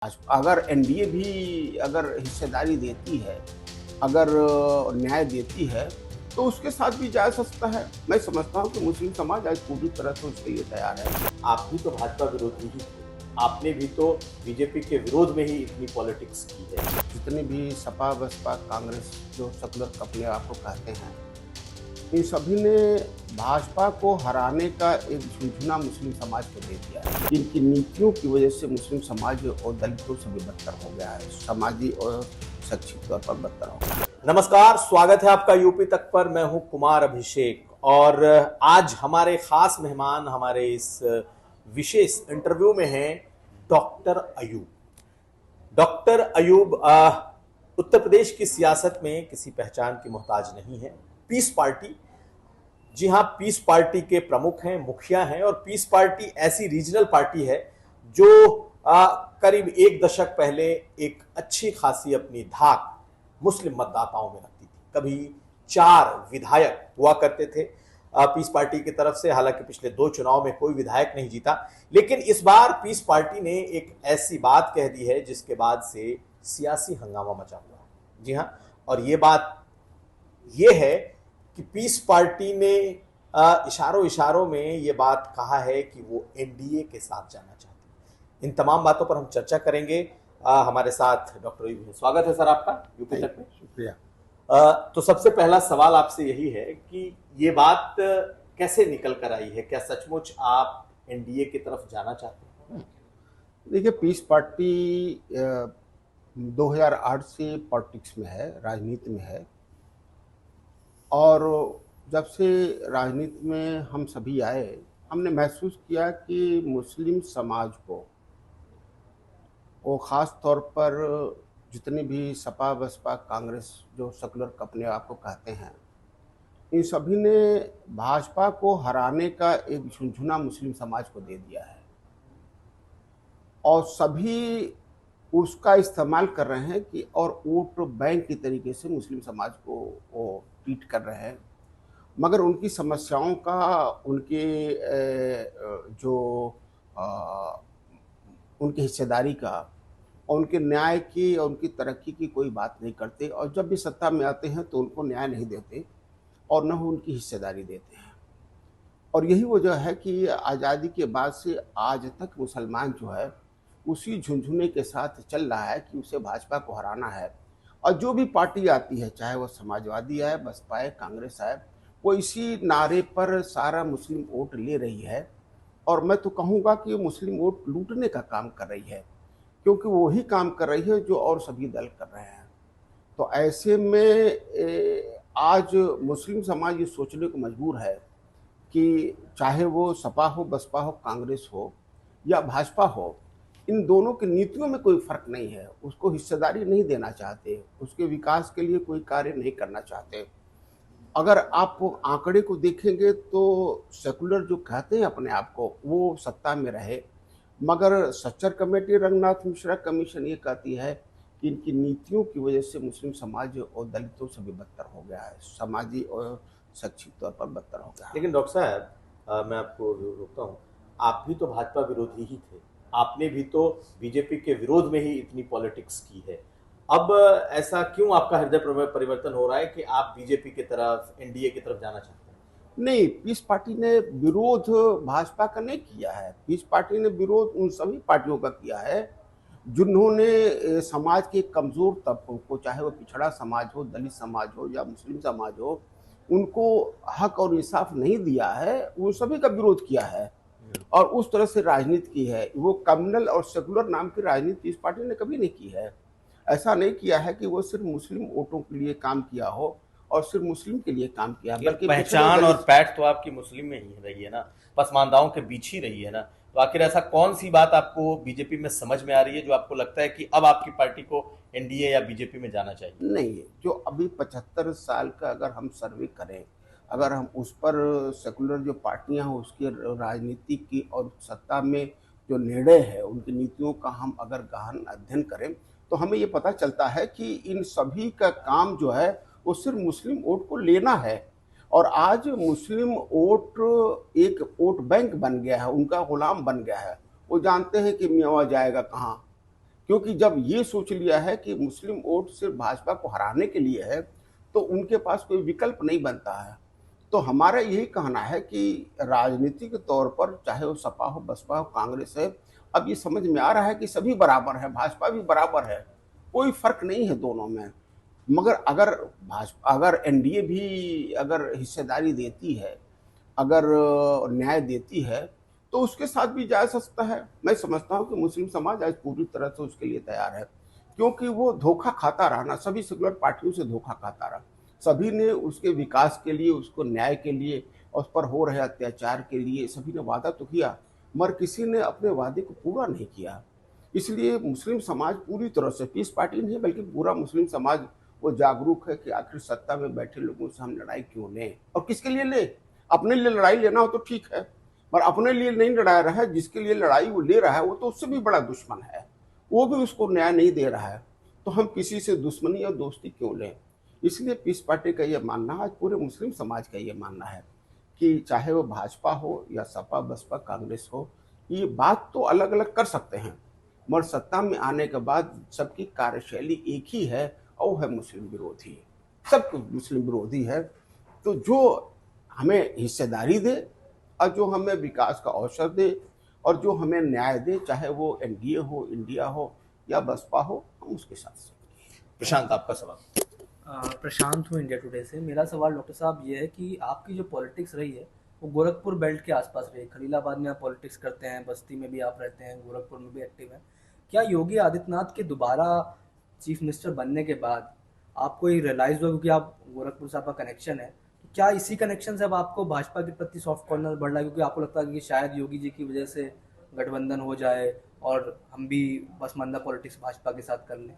अगर एनडीए भी अगर हिस्सेदारी देती है, अगर न्याय देती है, तो उसके साथ भी जा सकता है। मैं समझता हूँ कि मुस्लिम समाज आज पूरी तरह से उसके लिए तैयार है। आप भी तो भाजपा विरोधी ही थे। आपने भी तो बीजेपी के विरोध में ही इतनी पॉलिटिक्स की है। जितने भी सपा, बसपा, कांग्रेस जो सेकुलर अपने आप को कहते हैं, इन सभी ने भाजपा को हराने का एक झुंझुना मुस्लिम समाज को दे दिया है। इनकी नीतियों की वजह से मुस्लिम समाज और दलितों से भी बदतर हो गया है, समाजी और शैक्षिक तौर पर बदतर हो गया है। नमस्कार, स्वागत है आपका यूपी तक पर। मैं हूं कुमार अभिषेक और आज हमारे खास मेहमान हमारे इस विशेष इंटरव्यू में हैं डॉक्टर अयूब। डॉक्टर अयूब उत्तर प्रदेश की सियासत में किसी पहचान की मोहताज नहीं है। पीस पार्टी, जी हाँ, पीस पार्टी के प्रमुख हैं, मुखिया हैं। और पीस पार्टी ऐसी रीजनल पार्टी है जो करीब एक दशक पहले एक अच्छी खासी अपनी धाक मुस्लिम मतदाताओं में रखती थी। कभी 4 विधायक हुआ करते थे पीस पार्टी की तरफ से। हालांकि पिछले 2 चुनाव में कोई विधायक नहीं जीता, लेकिन इस बार पीस पार्टी ने एक ऐसी बात कह दी है जिसके बाद से सियासी हंगामा मचा हुआ है। जी हाँ, और ये बात ये है कि पीस पार्टी ने इशारों इशारों में ये बात कहा है कि वो एनडीए के साथ जाना चाहती है। इन तमाम बातों पर हम चर्चा करेंगे। हमारे साथ डॉक्टर अयूब है। स्वागत है सर आपका यूपी तक में। शुक्रिया। तो सबसे पहला सवाल आपसे यही है कि ये बात कैसे निकल कर आई है? क्या सचमुच आप एनडीए की तरफ जाना चाहते हैं? देखिए, पीस पार्टी 2008 से पॉलिटिक्स में है, राजनीति में है। और जब से राजनीति में हम सभी आए, हमने महसूस किया कि मुस्लिम समाज को, वो ख़ास तौर पर जितने भी सपा, बसपा, कांग्रेस जो सेकुलर अपने आप को कहते हैं, इन सभी ने भाजपा को हराने का एक झुंझुना मुस्लिम समाज को दे दिया है। और सभी उसका इस्तेमाल कर रहे हैं कि और वोट बैंक की तरीके से मुस्लिम समाज को वो ट्रीट कर रहे हैं। मगर उनकी समस्याओं का, उनके जो उनकी हिस्सेदारी का और उनके न्याय की और उनकी तरक्की की कोई बात नहीं करते। और जब भी सत्ता में आते हैं तो उनको न्याय नहीं देते और न उनकी हिस्सेदारी देते हैं। और यही वजह है कि आज़ादी के बाद से आज तक मुसलमान जो है उसी झुंझुने के साथ चल रहा है कि उसे भाजपा को हराना है। और जो भी पार्टी आती है, चाहे वो समाजवादी है, बसपा है, कांग्रेस है, वो इसी नारे पर सारा मुस्लिम वोट ले रही है। और मैं तो कहूँगा कि मुस्लिम वोट लूटने का काम कर रही है, क्योंकि वो ही काम कर रही है जो और सभी दल कर रहे हैं। तो ऐसे में आज मुस्लिम समाज ये सोचने को मजबूर है कि चाहे वो सपा हो, बसपा हो, कांग्रेस हो या भाजपा हो, इन दोनों की नीतियों में कोई फर्क नहीं है। उसको हिस्सेदारी नहीं देना चाहते, उसके विकास के लिए कोई कार्य नहीं करना चाहते। अगर आप आंकड़े को देखेंगे तो सेकुलर जो कहते हैं अपने आप को, वो सत्ता में रहे, मगर सच्चर कमेटी, रंगनाथ मिश्रा कमीशन ये कहती है कि इनकी नीतियों की वजह से मुस्लिम समाज और दलितों से भी बदतर हो गया है, समाजी और शैक्षिक तौर पर बदतर हो गया है। लेकिन डॉक्टर साहब, मैं आपको रोकता हूँ। आप भी तो भाजपा विरोधी ही थे। आपने भी तो बीजेपी के विरोध में ही इतनी पॉलिटिक्स की है। अब ऐसा क्यों आपका हृदय परिवर्तन हो रहा है कि आप बीजेपी की तरफ, एनडीए की तरफ जाना चाहते हैं? नहीं, पीस पार्टी ने विरोध भाजपा का नहीं किया है। पीस पार्टी ने विरोध उन सभी पार्टियों का किया है जिन्होंने समाज के कमज़ोर तबकों को, चाहे वो पिछड़ा समाज हो, दलित समाज हो या मुस्लिम समाज हो, उनको हक और इंसाफ नहीं दिया है। उन सभी का विरोध किया है और उस तरह से राजनीति की है। वो कम्युनल और सेकुलर नाम की राजनीति इस पार्टी ने कभी नहीं की है। ऐसा नहीं किया है कि वो सिर्फ मुस्लिम वोटों के लिए काम किया हो और सिर्फ मुस्लिम के लिए काम किया, बल्कि पहचान और पैठ तो आपकी मुस्लिम में ही रही है ना, पसमानदाओं के बीच ही रही है ना। तो आखिर ऐसा कौन सी बात आपको बीजेपी में समझ में आ रही है जो आपको लगता है कि अब आपकी पार्टी को एनडीए या बीजेपी में जाना चाहिए? नहीं है। जो अभी 75 साल का अगर हम सर्वे करें, अगर हम उस पर सेकुलर जो पार्टियां हैं उसकी राजनीति की और सत्ता में जो निर्णय है, उनकी नीतियों का हम अगर गहन अध्ययन करें, तो हमें ये पता चलता है कि इन सभी का काम जो है वो सिर्फ मुस्लिम वोट को लेना है। और आज मुस्लिम वोट एक वोट बैंक बन गया है, उनका गुलाम बन गया है। वो जानते हैं कि मेवा जाएगा कहाँ, क्योंकि जब ये सोच लिया है कि मुस्लिम वोट सिर्फ भाजपा को हराने के लिए है, तो उनके पास कोई विकल्प नहीं बनता है। तो हमारा यही कहना है कि राजनीतिक तौर पर चाहे वो सपा हो, बसपा हो, कांग्रेस है, अब ये समझ में आ रहा है कि सभी बराबर है, भाजपा भी बराबर है, कोई फर्क नहीं है दोनों में। मगर अगर भाजपा, अगर एनडीए भी अगर हिस्सेदारी देती है, अगर न्याय देती है, तो उसके साथ भी जा सकता है। मैं समझता हूँ कि मुस्लिम समाज आज पूरी तरह से उसके लिए तैयार है, क्योंकि वो धोखा खाता रहा ना, सभी सेकुलर पार्टियों से धोखा खाता रहा। सभी ने उसके विकास के लिए, उसको न्याय के लिए, उस पर हो रहे अत्याचार के लिए सभी ने वादा तो किया, मगर किसी ने अपने वादे को पूरा नहीं किया। इसलिए मुस्लिम समाज पूरी तरह से, पीस पार्टी नहीं बल्कि पूरा मुस्लिम समाज वो जागरूक है कि आखिर सत्ता में बैठे लोगों से हम लड़ाई क्यों लें, और किसके लिए लें। अपने लिए लड़ाई लेना हो तो ठीक है, पर अपने लिए नहीं लड़ा रहा है, जिसके लिए लड़ाई वो ले रहा है वो तो उससे भी बड़ा दुश्मन है, वो भी उसको न्याय नहीं दे रहा है, तो हम किसी से दुश्मनी और दोस्ती क्यों लें। इसलिए पीस पार्टी का ये मानना है, आज पूरे मुस्लिम समाज का ये मानना है कि चाहे वो भाजपा हो या सपा, बसपा, कांग्रेस हो, ये बात तो अलग अलग कर सकते हैं, मगर सत्ता में आने के बाद सबकी कार्यशैली एक ही है, और वो है मुस्लिम विरोधी। सब मुस्लिम विरोधी है। तो जो हमें हिस्सेदारी दे और जो हमें विकास का अवसर दे और जो हमें न्याय दे, चाहे वो एनडीए हो, इंडिया हो या बसपा हो, हम उसके साथ से। प्रशांत, आपका सवाल। प्रशांत हूँ इंडिया टुडे से। मेरा सवाल डॉक्टर साहब ये है कि आपकी जो पॉलिटिक्स रही है वो गोरखपुर बेल्ट के आसपास रही है। खलीलाबाद में आप पॉलिटिक्स करते हैं, बस्ती में भी आप रहते हैं, गोरखपुर में भी एक्टिव हैं। क्या योगी आदित्यनाथ के दोबारा चीफ मिनिस्टर बनने के बाद आपको ये रियलाइज़ हुआ, क्योंकि आप गोरखपुर से आपका कनेक्शन है, तो क्या इसी कनेक्शन से अब आपको भाजपा के प्रति सॉफ्ट कॉर्नर बढ़ रहा है, क्योंकि आपको लगता है कि शायद योगी जी की वजह से गठबंधन हो जाए और हम भी पसमानदा पॉलिटिक्स भाजपा के साथ कर लें?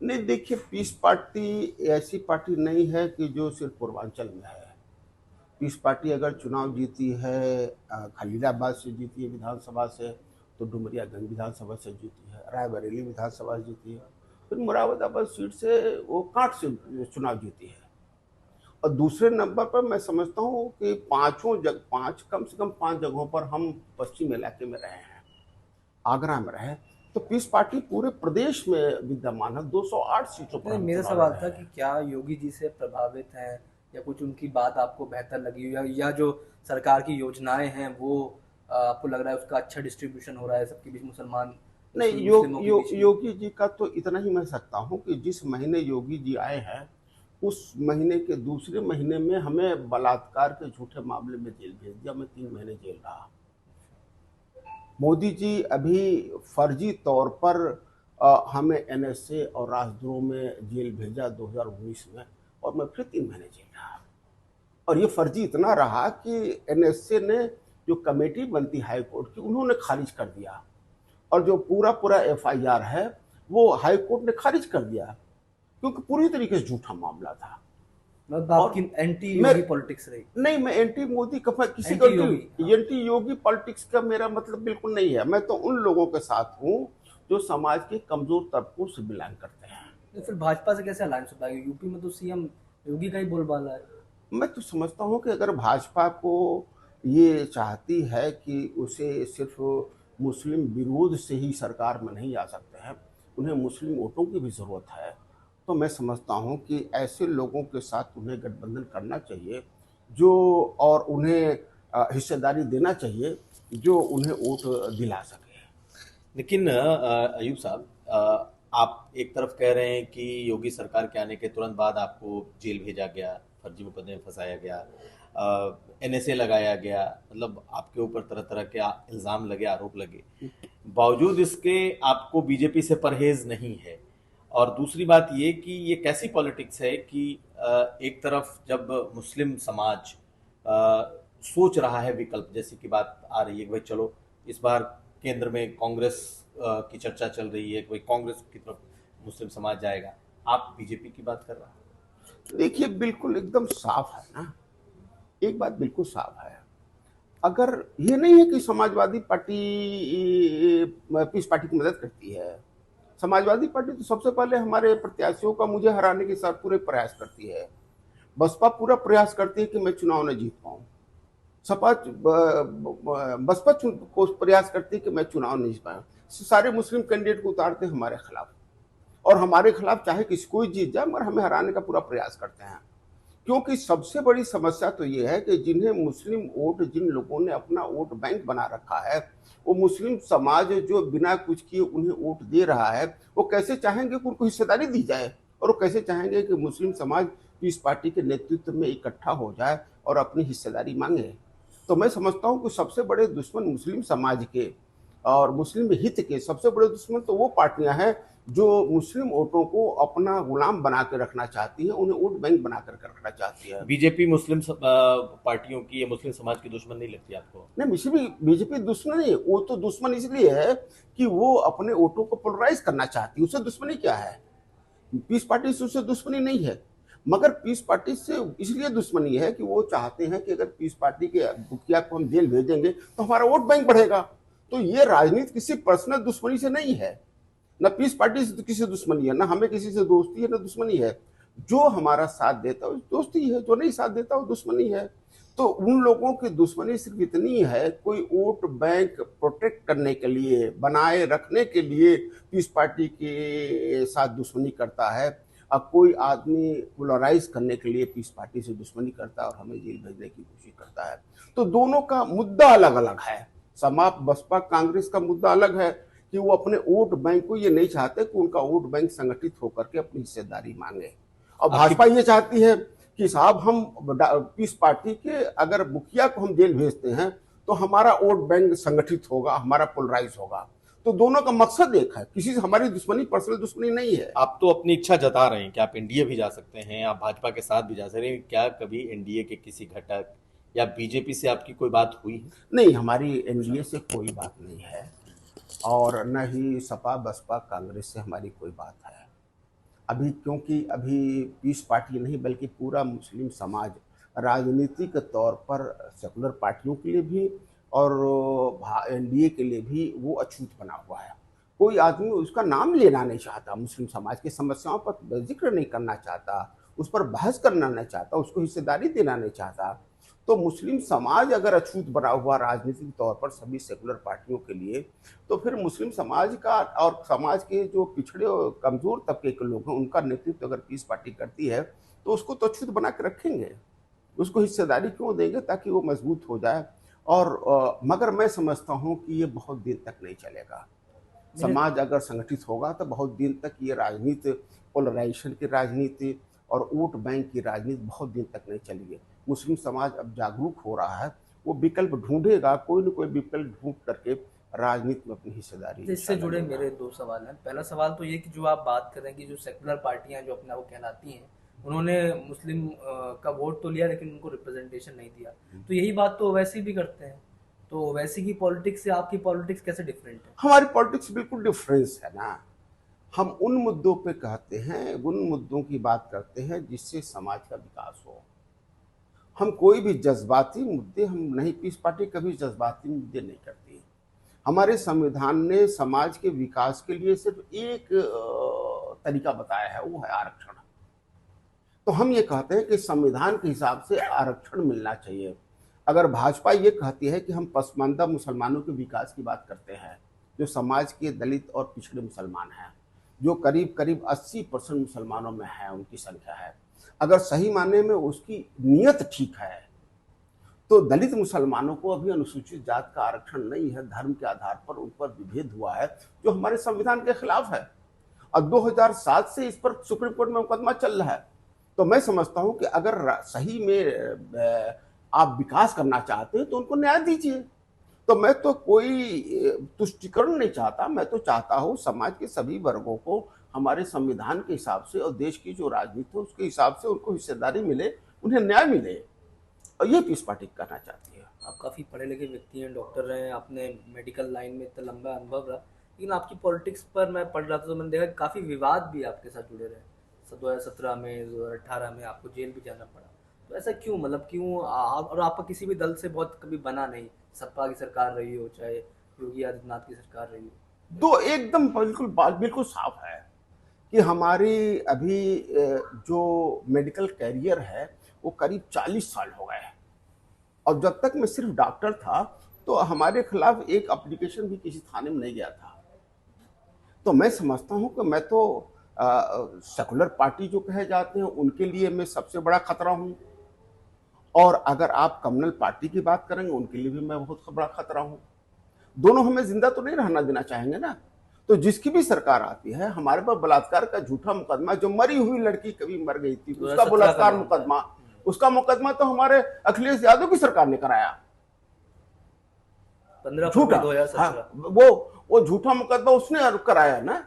नहीं, देखिए, पीस पार्टी ऐसी पार्टी नहीं है कि जो सिर्फ पूर्वांचल में है। पीस पार्टी अगर चुनाव जीती है, खलीलाबाद से जीती है विधानसभा से, तो डुमरियागंज विधानसभा से जीती है, रायबरेली विधानसभा से जीती है, फिर मुरादाबाद सीट से वो कांट से चुनाव जीती है। और दूसरे नंबर पर मैं समझता हूँ कि कम से कम 5 जगहों पर हम पश्चिम इलाके में रहे हैं, आगरा में रहे, तो पीस पार्टी पूरे प्रदेश में विद्यमान है, 208 सीटों पर नहीं, हम मेरा चुनाव सवाल लड़े था हैं। कि क्या योगी जी से प्रभावित हैं या कुछ उनकी बात आपको बेहतर लगी, या जो सरकार की योजनाएं हैं वो आपको लग रहा है उसका अच्छा डिस्ट्रीब्यूशन हो रहा है सबके बीच, नहीं, मुस्लिमों के बीच में? योगी जी का तो इतना ही मैं सकता हूँ कि जिस महीने योगी जी आए हैं, उस महीने के दूसरे महीने में हमें बलात्कार के झूठे मामले में जेल भेज दिया। मैं 3 महीने जेल रहा। मोदी जी अभी फर्जी तौर पर हमें एनएसए और राजद्रोह में जेल भेजा 2019 में, और मैं फिर 3 महीने जेल रहा। और ये फर्जी इतना रहा कि एनएसए ने जो कमेटी बनती हाई कोर्ट की, उन्होंने खारिज कर दिया, और जो पूरा एफआईआर है वो हाई कोर्ट ने खारिज कर दिया, क्योंकि पूरी तरीके से झूठा मामला था। मतलब और आपकी एंटी मैं योगी पॉलिटिक्स रही? नहीं, मैं एंटी मोदी का, किसी एंटी योगी, एंटी योगी पॉलिटिक्स का मेरा मतलब बिल्कुल नहीं है। मैं तो उन लोगों के साथ हूँ जो समाज के कमजोर तबकों से बिलोंग करते हैं। तो फिर भाजपा से कैसे अलायंस होता है? यूपी में तो सीएम योगी का ही बोलबाला है। मैं तो समझता हूँ कि अगर भाजपा को ये चाहती है कि उसे सिर्फ मुस्लिम विरोध से ही सरकार में नहीं आ सकते हैं, उन्हें मुस्लिम वोटों की भी ज़रूरत है, तो मैं समझता हूँ कि ऐसे लोगों के साथ उन्हें गठबंधन करना चाहिए, जो, और उन्हें हिस्सेदारी देना चाहिए जो उन्हें वोट दिला सके। लेकिन अयूब साहब, आप एक तरफ कह रहे हैं कि योगी सरकार के आने के तुरंत बाद आपको जेल भेजा गया, फर्जी मुकदमे में फंसाया गया, एनएसए लगाया गया, मतलब आपके ऊपर तरह तरह के इल्ज़ाम लगे, आरोप लगे, बावजूद इसके आपको बीजेपी से परहेज नहीं है। और दूसरी बात ये कि ये कैसी पॉलिटिक्स है कि एक तरफ जब मुस्लिम समाज सोच रहा है विकल्प, जैसे कि बात आ रही है कि भाई चलो इस बार केंद्र में कांग्रेस की चर्चा चल रही है कि भाई कांग्रेस की तरफ मुस्लिम समाज जाएगा, आप बीजेपी की बात कर रहे हैं। देखिए, बिल्कुल एकदम साफ है ना, एक बात बिल्कुल साफ है। अगर ये नहीं है कि समाजवादी पार्टी पीस पार्टी की मदद करती है, समाजवादी पार्टी तो सबसे पहले हमारे प्रत्याशियों का मुझे हराने के साथ पूरे प्रयास करती है। बसपा पूरा प्रयास करती है कि मैं चुनाव न जीत पाऊं। सपा बसपा को प्रयास करती है कि मैं चुनाव नहीं जीत पाऊं। सारे मुस्लिम कैंडिडेट को उतारते हैं हमारे खिलाफ, और हमारे खिलाफ चाहे किसी कोई जीत जाए मगर हमें हराने का पूरा प्रयास करते हैं। क्योंकि सबसे बड़ी समस्या तो ये है कि जिन्हें मुस्लिम वोट, जिन लोगों ने अपना वोट बैंक बना रखा है, वो मुस्लिम समाज जो बिना कुछ किए उन्हें वोट दे रहा है, वो कैसे चाहेंगे कि उनको हिस्सेदारी दी जाए, और वो कैसे चाहेंगे कि मुस्लिम समाज पीस पार्टी के नेतृत्व में इकट्ठा हो जाए और अपनी हिस्सेदारी मांगे। तो मैं समझता हूँ कि सबसे बड़े दुश्मन मुस्लिम समाज के और मुस्लिम हित के सबसे बड़े दुश्मन तो वो पार्टियां हैं जो मुस्लिम वोटों को अपना गुलाम बना के रखना चाहती है, उन्हें वोट बैंक बना कर रखना चाहती है। बीजेपी मुस्लिम पार्टियों की या मुस्लिम समाज की दुश्मन नहीं लगती आपको? नहीं, बीजेपी दुश्मन नहीं है, वो तो दुश्मन इसलिए है कि वो अपने वोटों को पोलराइज करना चाहती है। उससे दुश्मनी क्या है? पीस पार्टी से उससे दुश्मनी नहीं है, मगर पीस पार्टी से इसलिए दुश्मनी है कि वो चाहते हैं कि अगर पीस पार्टी के मुखिया को हम जेल भेजेंगे तो हमारा वोट बैंक बढ़ेगा। तो ये राजनीति किसी पर्सनल दुश्मनी से नहीं है, न पीस पार्टी से किसी दुश्मनी है, न हमें किसी से दोस्ती है, न दुश्मनी है। जो हमारा साथ देता है दोस्ती है, जो नहीं साथ देता वो दुश्मनी है। तो उन लोगों की दुश्मनी सिर्फ इतनी है, कोई वोट बैंक प्रोटेक्ट करने के लिए, बनाए रखने के लिए पीस पार्टी के साथ दुश्मनी करता है, अब कोई आदमी पोलराइज करने के लिए पीस पार्टी से दुश्मनी करता है और हमें जेल भेजने की कोशिश करता है। तो दोनों का मुद्दा अलग अलग है। सपा बसपा कांग्रेस का मुद्दा अलग है कि वो अपने वोट बैंक को ये नहीं चाहते कि उनका वोट बैंक संगठित होकर के अपनी हिस्सेदारी मांगे। और भाजपा ये चाहती है कि साहब हम पीस पार्टी के अगर मुखिया को हम जेल भेजते हैं तो हमारा वोट बैंक संगठित होगा, हमारा पोलराइज होगा। तो दोनों का मकसद एक है, किसी से हमारी दुश्मनी पर्सनल दुश्मनी नहीं है। आप तो अपनी इच्छा जता रहे हैं कि आप एनडीए भी जा सकते हैं, आप भाजपा के साथ भी जा सकते हैं। क्या कभी एनडीए के किसी घटक या बीजेपी से आपकी कोई बात हुई है? नहीं, हमारी एनडीए से कोई बात नहीं है और न ही सपा बसपा कांग्रेस से हमारी कोई बात है अभी, क्योंकि अभी पीस पार्टी नहीं बल्कि पूरा मुस्लिम समाज राजनीतिक तौर पर सेकुलर पार्टियों के लिए भी और एनडीए के लिए भी वो अछूत बना हुआ है। कोई आदमी उसका नाम लेना नहीं चाहता, मुस्लिम समाज की समस्याओं पर जिक्र नहीं करना चाहता, उस पर बहस करना नहीं चाहता, उसको हिस्सेदारी देना नहीं चाहता। तो मुस्लिम समाज अगर अछूत बना हुआ राजनीतिक तौर पर सभी सेकुलर पार्टियों के लिए, तो फिर मुस्लिम समाज का और समाज के जो पिछड़े और कमजोर तबके के लोग हैं उनका नेतृत्व अगर पीस पार्टी करती है तो उसको तो अछूत बना के रखेंगे, उसको हिस्सेदारी क्यों देंगे ताकि वो मजबूत हो जाए। और मगर मैं समझता हूँ कि ये बहुत दिन तक नहीं चलेगा। समाज अगर संगठित होगा तो बहुत दिन तक ये राजनीति, पोलराइजेशन की राजनीति और वोट बैंक की राजनीति बहुत दिन तक नहीं चलेगी। मुस्लिम समाज अब जागरूक हो रहा है, वो विकल्प ढूंढेगा, कोई न कोई विकल्प ढूंढ करके राजनीति में अपनी हिस्सेदारी। इससे जुड़े मेरे दो सवाल हैं। पहला सवाल तो ये कि जो आप बात कर रहे हैं कि जो सेकुलर पार्टियां जो अपना वो कहलाती हैं, उन्होंने मुस्लिम का वोट तो लिया लेकिन उनको रिप्रेजेंटेशन नहीं दिया, तो यही बात तो ओवैसी भी करते हैं। तो ओवैसी की पॉलिटिक्स से आपकी पॉलिटिक्स कैसे डिफरेंट है? हमारी पॉलिटिक्स बिल्कुल डिफरेंस है ना। हम उन मुद्दों पे कहते हैं, उन मुद्दों की बात करते हैं जिससे समाज का विकास हो। हम कोई भी जज्बाती मुद्दे हम नहीं, पीस पार्टी कभी जज्बाती मुद्दे नहीं करती। हमारे संविधान ने समाज के विकास के लिए सिर्फ एक तरीका बताया है, वो है आरक्षण। तो हम ये कहते हैं कि संविधान के हिसाब से आरक्षण मिलना चाहिए। अगर भाजपा ये कहती है कि हम पसमानदा मुसलमानों के विकास की बात करते हैं, जो समाज के दलित और पिछड़े मुसलमान हैं, जो करीब करीब 80% मुसलमानों में है, उनकी संख्या है, अगर सही मायने में उसकी नीयत ठीक है तो दलित मुसलमानों को अभी अनुसूचित जात का आरक्षण नहीं है, धर्म के आधार पर उन पर विभेद हुआ है जो हमारे संविधान के खिलाफ है और 2007 से इस पर सुप्रीम कोर्ट में मुकदमा चल रहा है। तो मैं समझता हूं कि अगर सही में आप विकास करना चाहते हैं तो उनको न्याय दीजिए। तो मैं तो कोई तुष्टिकरण नहीं चाहता, मैं तो चाहता हूं समाज के सभी वर्गों को हमारे संविधान के हिसाब से और देश की जो राजनीति है उसके हिसाब से उनको हिस्सेदारी मिले, उन्हें न्याय मिले, और ये पीस पार्टी करना चाहती है। आप काफ़ी पढ़े लिखे व्यक्ति हैं, डॉक्टर रहे हैं, आपने मेडिकल लाइन में इतना लंबा अनुभव रहा, लेकिन आपकी पॉलिटिक्स पर मैं पढ़ रहा था तो मैंने देखा काफ़ी विवाद भी आपके साथ जुड़े रहे। 2017 में, 2018 में आपको जेल भी जाना पड़ा। तो ऐसा क्यों, मतलब क्यों? और आपका किसी भी दल से बहुत कभी बना नहीं, सपा की सरकार रही हो चाहे योगी आदित्यनाथ की सरकार रही हो। तो एकदम बिल्कुल बात बिल्कुल साफ है कि हमारी अभी जो मेडिकल कैरियर है वो करीब 40 साल हो गए हैं, और जब तक मैं सिर्फ डॉक्टर था तो हमारे खिलाफ एक एप्लीकेशन भी किसी थाने में नहीं गया था। तो मैं समझता हूं कि मैं तो सेकुलर पार्टी जो कहे जाते हैं उनके लिए मैं सबसे बड़ा खतरा हूं, और अगर आप कम्युनल पार्टी की बात करेंगे उनके लिए भी मैं बहुत बड़ा खतरा हूं। दोनों हमें जिंदा तो नहीं रहना देना चाहेंगे ना। तो जिसकी भी सरकार आती है, हमारे पास बलात्कार का झूठा मुकदमा, जो मरी हुई लड़की कभी मर गई थी उसका 2017 बलात्कार का मुकदमा, उसका मुकदमा तो हमारे अखिलेश यादव की सरकार ने कराया। 15 झूठा, फरवरी 2017। हाँ, वो झूठा मुकदमा उसने कराया ना,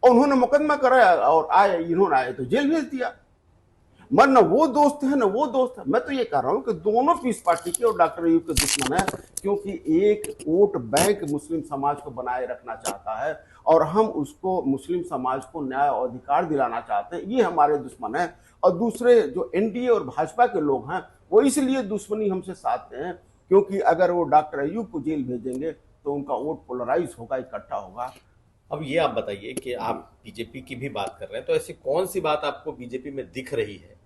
और उन्होंने मुकदमा कराया और आए, इन्होंने आए तो जेल भेज दिया। मन न वो दोस्त है न वो दोस्त है। मैं तो ये कह रहा हूं कि दोनों पीस पार्टी के और डॉक्टर अयूब के दुश्मन है, क्योंकि एक वोट बैंक मुस्लिम समाज को बनाए रखना चाहता है और हम उसको, मुस्लिम समाज को न्याय और अधिकार दिलाना चाहते हैं, ये हमारे दुश्मन है। और दूसरे जो एनडीए और भाजपा के लोग हैं वो इसलिए दुश्मनी हमसे साधते हैं क्योंकि अगर वो डॉक्टर अयूब को जेल भेजेंगे तो उनका वोट पोलराइज होगा, इकट्ठा होगा। अब ये आप बताइए कि आप बीजेपी की भी बात कर रहे हैं, तो ऐसी कौन सी बात आपको बीजेपी में दिख रही है,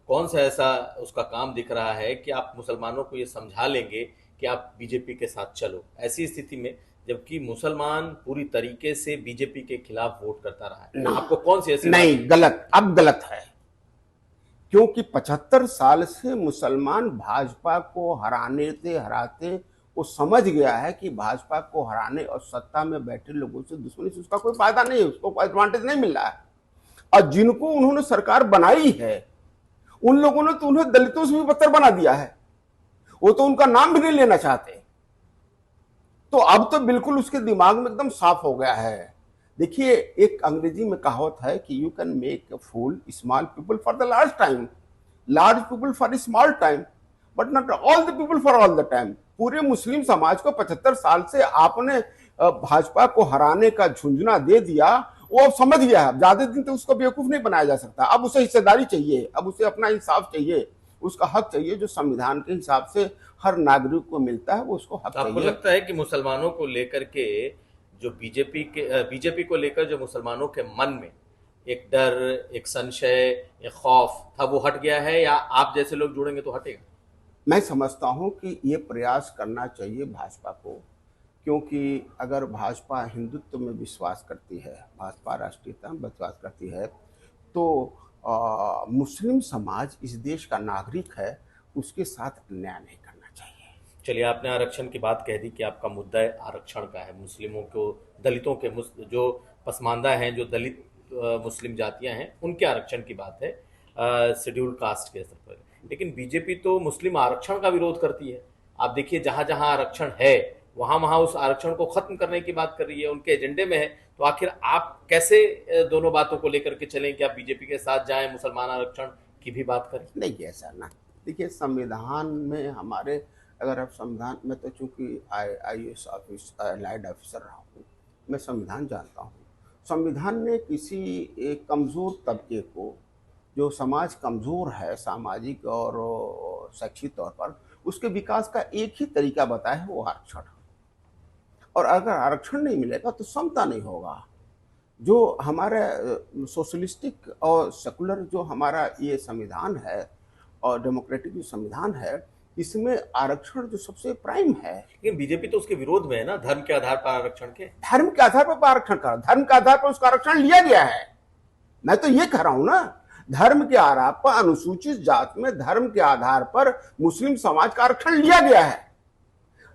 कौन सा ऐसा उसका काम दिख रहा है कि आप मुसलमानों को ये समझा लेंगे कि आप बीजेपी के साथ चलो, ऐसी स्थिति में जबकि मुसलमान पूरी तरीके से बीजेपी के खिलाफ वोट करता रहा है? नहीं, आपको कौन सी ऐसी नहीं, गलत, अब गलत है, क्योंकि 75 साल से मुसलमान भाजपा को हराते वो समझ गया है कि भाजपा को हराने और सत्ता में बैठे लोगों से दुश्मनी से उसका कोई फायदा नहीं है, उसको एडवांटेज नहीं मिल रहा है। और जिनको उन्होंने सरकार बनाई है उन लोगों ने तो उन्हें दलितों से भी बदतर बना दिया है, वो तो उनका नाम भी नहीं लेना चाहते। तो अब तो बिल्कुल उसके दिमाग में एकदम साफ हो गया है। देखिए, एक अंग्रेजी में कहावत है कि you can make a fool small people for the large time, large people for small time, but not all the people for all the time. पूरे मुस्लिम समाज को 75 साल से आपने भाजपा को हराने का झुंझुना दे दिया, वो अब समझ गया है। ज्यादा दिन तो उसको बेवकूफ नहीं बनाया जा सकता। अब उसे हिस्सेदारी चाहिए, अब उसे अपना इंसाफ चाहिए, उसका हक चाहिए जो संविधान के हिसाब से हर नागरिक को मिलता है, वो उसको हक आपको चाहिए। लगता है कि मुसलमानों को लेकर के जो बीजेपी को लेकर जो मुसलमानों के मन में एक डर, एक संशय, एक खौफ था, वो हट गया है, या आप जैसे लोग जुड़ेंगे तो हटेगा? मैं समझता हूं कि ये प्रयास करना चाहिए भाजपा को, क्योंकि अगर भाजपा हिंदुत्व में विश्वास करती है, भाजपा राष्ट्रीयता में विश्वास करती है, तो मुस्लिम समाज इस देश का नागरिक है, उसके साथ अन्याय नहीं करना चाहिए। चलिए, आपने आरक्षण की बात कह दी कि आपका मुद्दा है आरक्षण का है, मुस्लिमों को, दलितों के जो पसमानदा हैं, जो दलित मुस्लिम जातियां हैं, उनके आरक्षण की बात है शेड्यूल्ड कास्ट के स्तर पर। लेकिन बीजेपी तो मुस्लिम आरक्षण का विरोध करती है। आप देखिए, जहां जहां आरक्षण है वहां वहां उस आरक्षण को खत्म करने की बात कर रही है, उनके एजेंडे में है। तो आखिर आप कैसे दोनों बातों को लेकर के चलें कि आप बीजेपी के साथ जाएं, मुसलमान आरक्षण की भी बात करें? नहीं, ऐसा ना। देखिए, संविधान में हमारे, अगर आप संविधान में, तो चूंकि IAS अलाइड ऑफिसर रहा हूँ, मैं संविधान जानता हूँ। संविधान ने किसी एक कमजोर तबके को, जो समाज कमजोर है सामाजिक और शैक्षिक तौर पर, उसके विकास का एक ही तरीका बताया है, वो आरक्षण। और अगर आरक्षण नहीं मिलेगा तो समता नहीं होगा। जो हमारा सोशलिस्टिक और सेकुलर जो हमारा ये संविधान है और डेमोक्रेटिक जो संविधान है, इसमें आरक्षण जो सबसे प्राइम है। लेकिन बीजेपी तो उसके विरोध में है ना, धर्म के आधार पर आरक्षण के। धर्म के आधार पर आरक्षण का, धर्म के आधार पर उसका आरक्षण लिया गया है। मैं तो ये कह रहा हूं ना, धर्म के आधार पर, अनुसूचित जात में धर्म के आधार पर मुस्लिम समाज का आरक्षण लिया गया है।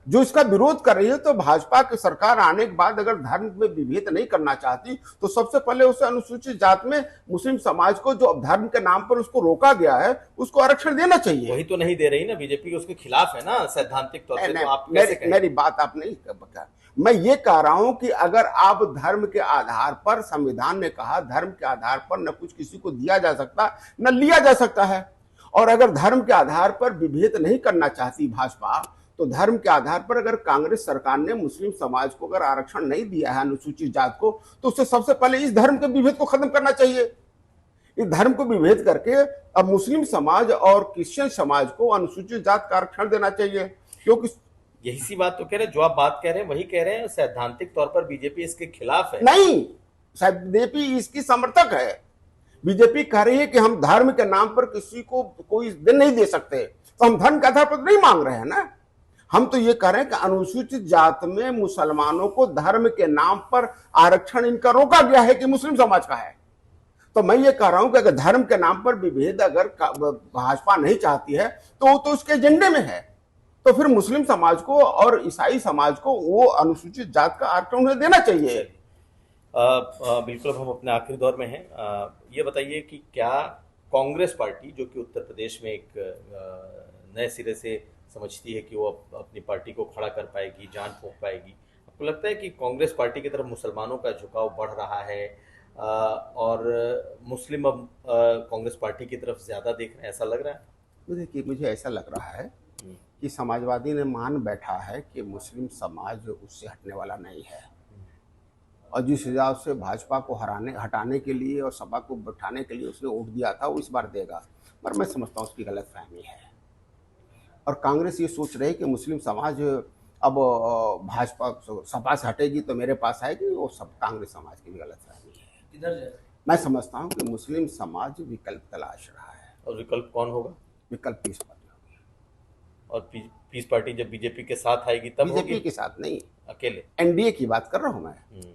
जो इसका विरोध कर रही है, तो भाजपा की सरकार आने के बाद अगर धर्म में विभेद नहीं करना चाहती तो सबसे पहले उसे अनुसूचित जात में मुस्लिम समाज को, जो धर्म के नाम पर उसको रोका गया है, उसको आरक्षण देना चाहिए। वही तो नहीं दे रही ना बीजेपी, उसके खिलाफ है ना सैद्धांतिक तौर पे। तो आप मेरी बात आप नहीं कर। मैं ये कह रहा हूं कि अगर आप धर्म के आधार पर, संविधान ने कहा धर्म के आधार पर न कुछ किसी को दिया जा सकता न लिया जा सकता है, और अगर धर्म के आधार पर विभेद नहीं करना चाहती भाजपा, तो धर्म के आधार पर अगर कांग्रेस सरकार ने मुस्लिम समाज को अगर आरक्षण नहीं दिया है, अनुसूचित जात को, तो उससे सबसे पहले इस धर्म के विभेद को खत्म करना चाहिए। इस धर्म को विभेद करके अब मुस्लिम समाज और क्रिश्चियन समाज को अनुसूचित जात का आरक्षण देना चाहिए, क्योंकि यही सी बात तो कह रहे हैं, जो आप बात कह रहे हैं वही कह रहे हैं। सैद्धांतिक तौर पर बीजेपी इसके खिलाफ है। नहीं, बीजेपी इसकी समर्थक है। बीजेपी कह रही है कि हम धर्म के नाम पर किसी को कोई दिन नहीं दे सकते, तो हम धर्म के आधार पर नहीं मांग रहे हैं ना। हम तो ये कह रहे हैं कि अनुसूचित जात में मुसलमानों को धर्म के नाम पर आरक्षण इनका रोका गया है कि मुस्लिम समाज का है। तो मैं ये कह रहा हूं कि अगर धर्म के नाम पर विभेद अगर भाजपा नहीं चाहती है तो वो तो उसके एजेंडे में है, तो फिर मुस्लिम समाज को और ईसाई समाज को वो अनुसूचित जात का आरक्षण उन्हें देना चाहिए। बिल्कुल, अब हम अपने आखिरी दौर में हैं। ये बताइए कि क्या कांग्रेस पार्टी, जो कि उत्तर प्रदेश में एक नए सिरे से समझती है कि वो अपनी पार्टी को खड़ा कर पाएगी, जान फूंक पाएगी, आपको लगता है कि कांग्रेस पार्टी की तरफ मुसलमानों का झुकाव बढ़ रहा है और मुस्लिम अब कांग्रेस पार्टी की तरफ ज्यादा देख रहे हैं, ऐसा लग रहा है? देखिए, मुझे ऐसा लग रहा है कि समाजवादी ने मान बैठा है कि मुस्लिम समाज उससे हटने वाला नहीं है, और जिस हिसाब से भाजपा को हटाने के लिए और सपा को बैठाने के लिए उसने वोट दिया था वो इस बार देगा, पर मैं समझता हूँ उसकी गलतफहमी है। और कांग्रेस ये सोच रही है कि मुस्लिम समाज अब भाजपा सपा से हटेगी तो मेरे पास आएगी, वो सब कांग्रेस समाज की भी गलतफहमी है। किधर जाए? मैं समझता हूँ कि मुस्लिम समाज विकल्प तलाश रहा है। और विकल्प कौन होगा? विकल्प पीस पार्टी होगी। और पीस पार्टी जब बीजेपी के साथ आएगी तब बीजेपी होगी? के साथ नहीं, अकेले एनडीए की बात कर रहा हूँ मैं।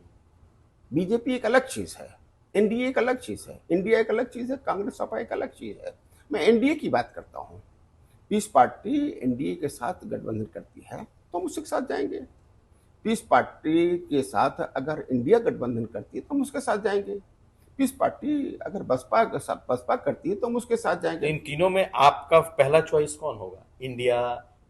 बीजेपी एक अलग चीज है, एनडीए एक अलग चीज है, इंडिया एक अलग चीज है, कांग्रेस सपा एक अलग चीज है। मैं एनडीए की बात करता हूँ। पीस पार्टी एनडीए के साथ गठबंधन करती है तो हम उसके साथ जाएंगे। पीस पार्टी के साथ अगर इंडिया गठबंधन करती है तो हम उसके साथ जाएंगे। पीस पार्टी अगर बसपा करती है तो हम उसके साथ जाएंगे। इन तीनों में आपका पहला चॉइस कौन होगा? इंडिया,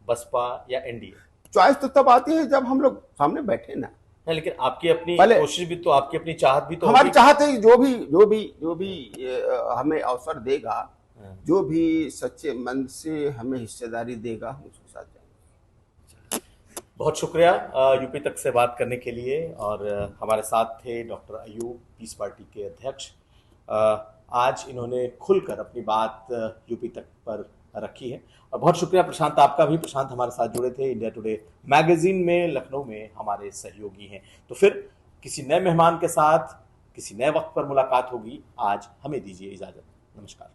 बसपा या एनडीए? चॉइस तो तब आती है जब हम लोग सामने बैठे ना। है, लेकिन आपकी अपनी कोशिश भी तो, आपकी अपनी चाहत भी तो हमारी होगी। चाहत है जो भी हमें अवसर देगा, जो भी सच्चे मन से हमें हिस्सेदारी देगा, हम उसके साथ जाएंगे। बहुत शुक्रिया यूपी तक से बात करने के लिए। और हमारे साथ थे डॉक्टर अयूब, पीस पार्टी के अध्यक्ष। आज इन्होंने खुलकर अपनी बात यूपी तक पर रखी है। और बहुत शुक्रिया प्रशांत आपका भी। प्रशांत हमारे साथ जुड़े थे, इंडिया टुडे मैगजीन में लखनऊ में हमारे सहयोगी हैं। तो फिर किसी नए मेहमान के साथ किसी नए वक्त पर मुलाकात होगी। आज हमें दीजिए इजाजत। नमस्कार।